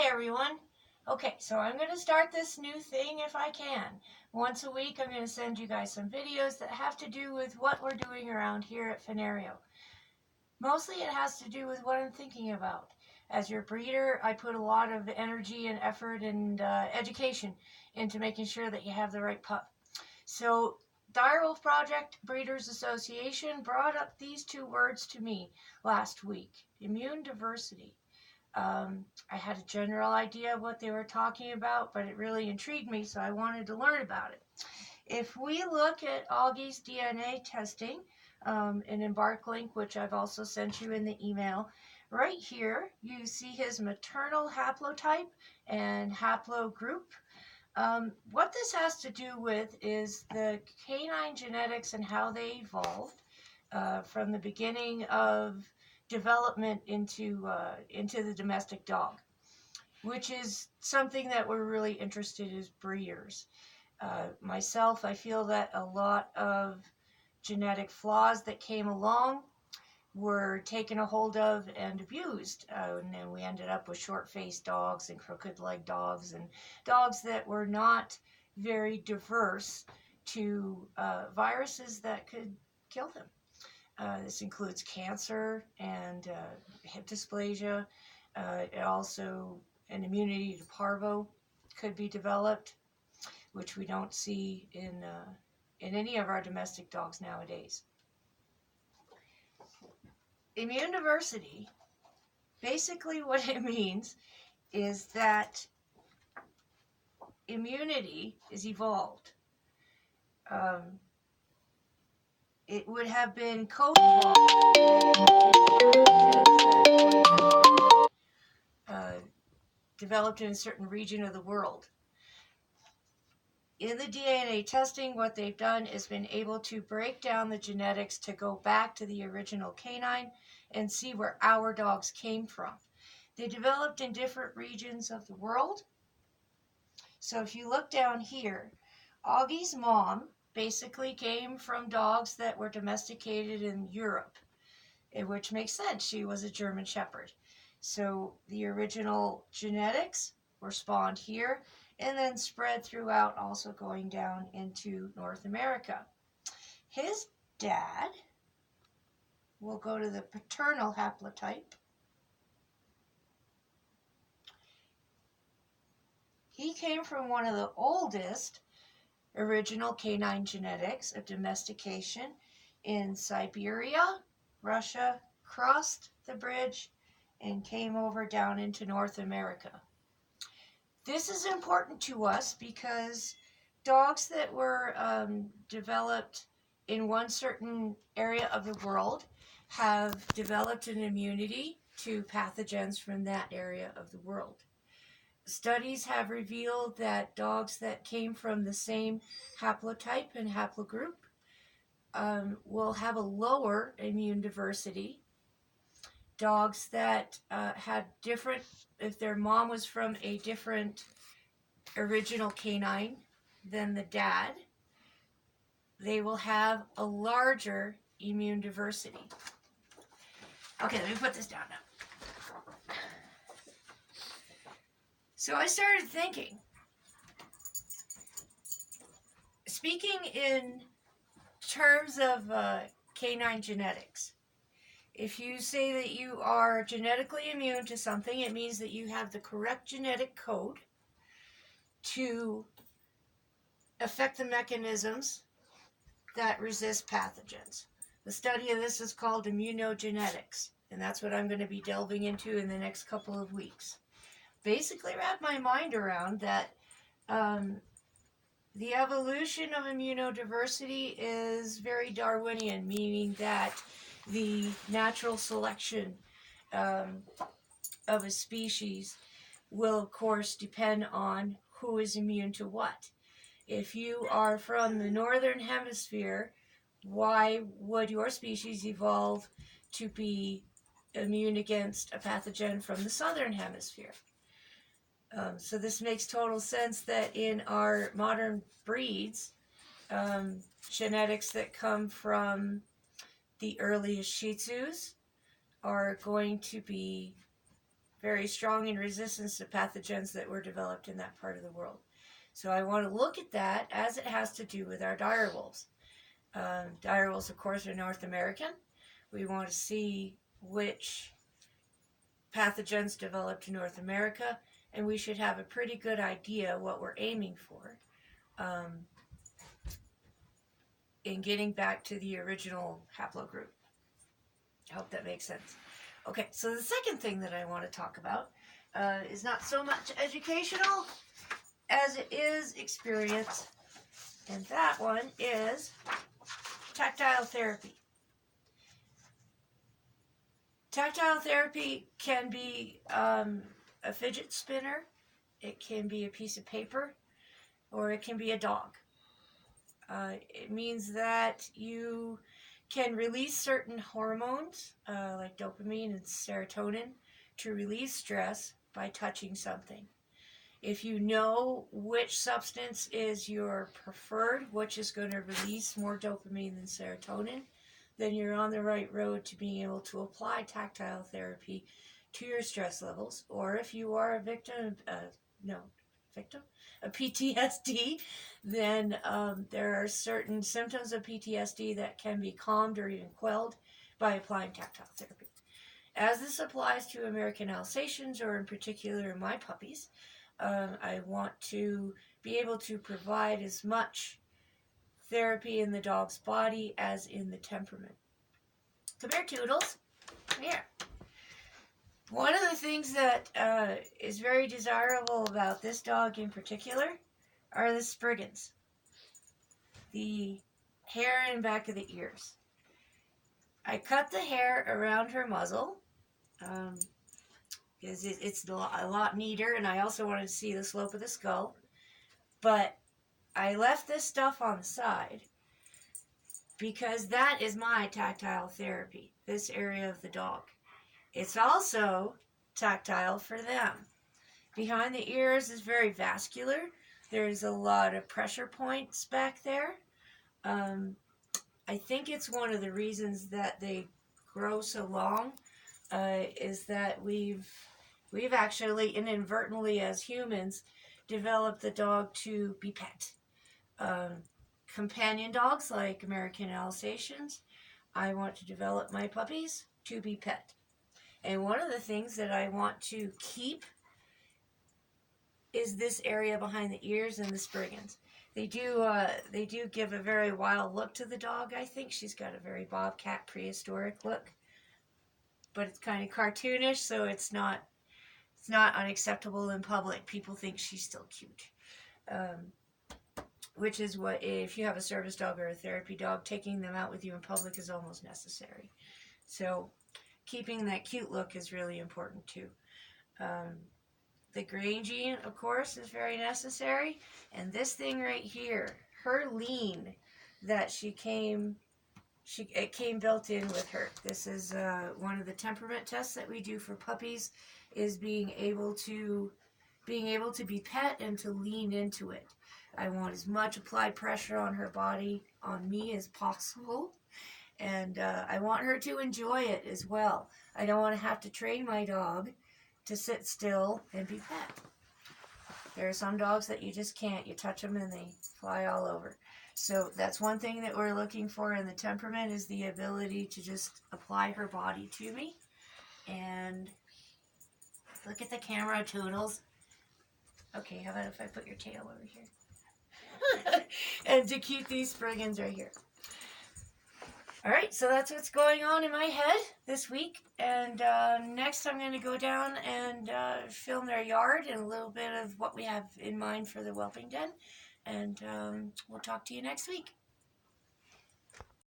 Hi everyone. Okay, so I'm going to start this new thing if I can. Once a week I'm going to send you guys some videos that have to do with what we're doing around here at Fennaio. Mostly it has to do with what I'm thinking about. As your breeder, I put a lot of energy and effort and education into making sure that you have the right pup. So Direwolf Project Breeders Association brought up these two words to me last week: immune diversity. I had a general idea of what they were talking about, but it really intrigued me, so I wanted to learn about it. If we look at Augie's DNA testing, an Embark link, which I've also sent you in the email, right here you see his maternal haplotype and haplogroup. What this has to do with is the canine genetics and how they evolved from the beginning of development into the domestic dog, which is something that we're really interested in as breeders. Myself, I feel that a lot of genetic flaws that came along were taken a hold of and abused, and then we ended up with short-faced dogs and crooked-legged dogs and dogs that were not very diverse to viruses that could kill them. This includes cancer and hip dysplasia. Also, an immunity to parvo could be developed, which we don't see in any of our domestic dogs nowadays. Immune diversity, basically what it means is that immunity is evolved. It would have been co-evolved, developed in a certain region of the world. In the DNA testing, what they've done is been able to break down the genetics to go back to the original canine and see where our dogs came from. They developed in different regions of the world. So if you look down here, Augie's mom basically came from dogs that were domesticated in Europe, which makes sense. She was a German Shepherd. So the original genetics were spawned here and then spread throughout, also going down into North America. His dad, we'll go to the paternal haplotype. He came from one of the oldest original canine genetics of domestication in Siberia. Russia, crossed the bridge and came over down into North America. This is important to us because dogs that were developed in one certain area of the world have developed an immunity to pathogens from that area of the world. Studies have revealed that dogs that came from the same haplotype and haplogroup will have a lower immune diversity. Dogs that had different, if their mom was from a different original canine than the dad, they will have a larger immune diversity. Okay, let me put this down now. So I started thinking, speaking in terms of canine genetics, if you say that you are genetically immune to something, it means that you have the correct genetic code to affect the mechanisms that resist pathogens. The study of this is called immunogenetics, and that's what I'm going to be delving into in the next couple of weeks. Basically wrap my mind around that the evolution of immunodiversity is very Darwinian, meaning that the natural selection of a species will, of course, depend on who is immune to what. If you are from the northern hemisphere, why would your species evolve to be immune against a pathogen from the southern hemisphere? So this makes total sense that in our modern breeds, genetics that come from the earliest Shih Tzus are going to be very strong in resistance to pathogens that were developed in that part of the world. So I want to look at that as it has to do with our dire wolves. Dire wolves, of course, are North American. We want to see which pathogens developed in North America, and we should have a pretty good idea what we're aiming for in getting back to the original haplogroup. I hope that makes sense. Okay, so the second thing that I want to talk about is not so much educational as it is experience, and that one is tactile therapy. Tactile therapy can be a fidget spinner, it can be a piece of paper, or it can be a dog. It means that you can release certain hormones, like dopamine and serotonin, to release stress by touching something. If you know which substance is your preferred, which is going to release more dopamine than serotonin, then you're on the right road to being able to apply tactile therapy to your stress levels. Or if you are a victim, a PTSD, then there are certain symptoms of PTSD that can be calmed or even quelled by applying tactile therapy. As this applies to American Alsatians, or in particular my puppies, I want to be able to provide as much therapy in the dog's body as in the temperament. Come here, Toodles. Come here. One of the things that is very desirable about this dog in particular are the spriggans, the hair in back of the ears. I cut the hair around her muzzle because it's a lot neater, and I also wanted to see the slope of the skull. But I left this stuff on the side because that is my tactile therapy, this area of the dog. It's also tactile for them. Behind the ears is very vascular. There's a lot of pressure points back there. I think it's one of the reasons that they grow so long is that we've actually inadvertently as humans developed the dog to be pet. Companion dogs like American Alsatians, I want to develop my puppies to be pet. And one of the things that I want to keep is this area behind the ears and the spriggans. They do give a very wild look to the dog, I think. She's got a very bobcat prehistoric look. But it's kind of cartoonish, so it's not unacceptable in public. People think she's still cute. Which is what, if you have a service dog or a therapy dog, taking them out with you in public is almost necessary. So keeping that cute look is really important too. The graying gene, of course, is very necessary. And this thing right here, her lean that it came built in with her. This is one of the temperament tests that we do for puppies, is being able to be pet and to lean into it. I want as much applied pressure on her body, on me, as possible. And I want her to enjoy it as well. I don't want to have to train my dog to sit still and be pet. There are some dogs that you just can't. You touch them and they fly all over. So that's one thing that we're looking for in the temperament, is the ability to just apply her body to me. And look at the camera, Toodles. Okay, how about if I put your tail over here? And to keep these spriggans right here. Alright, so that's what's going on in my head this week. And next I'm going to go down and film their yard and a little bit of what we have in mind for the whelping den. And we'll talk to you next week.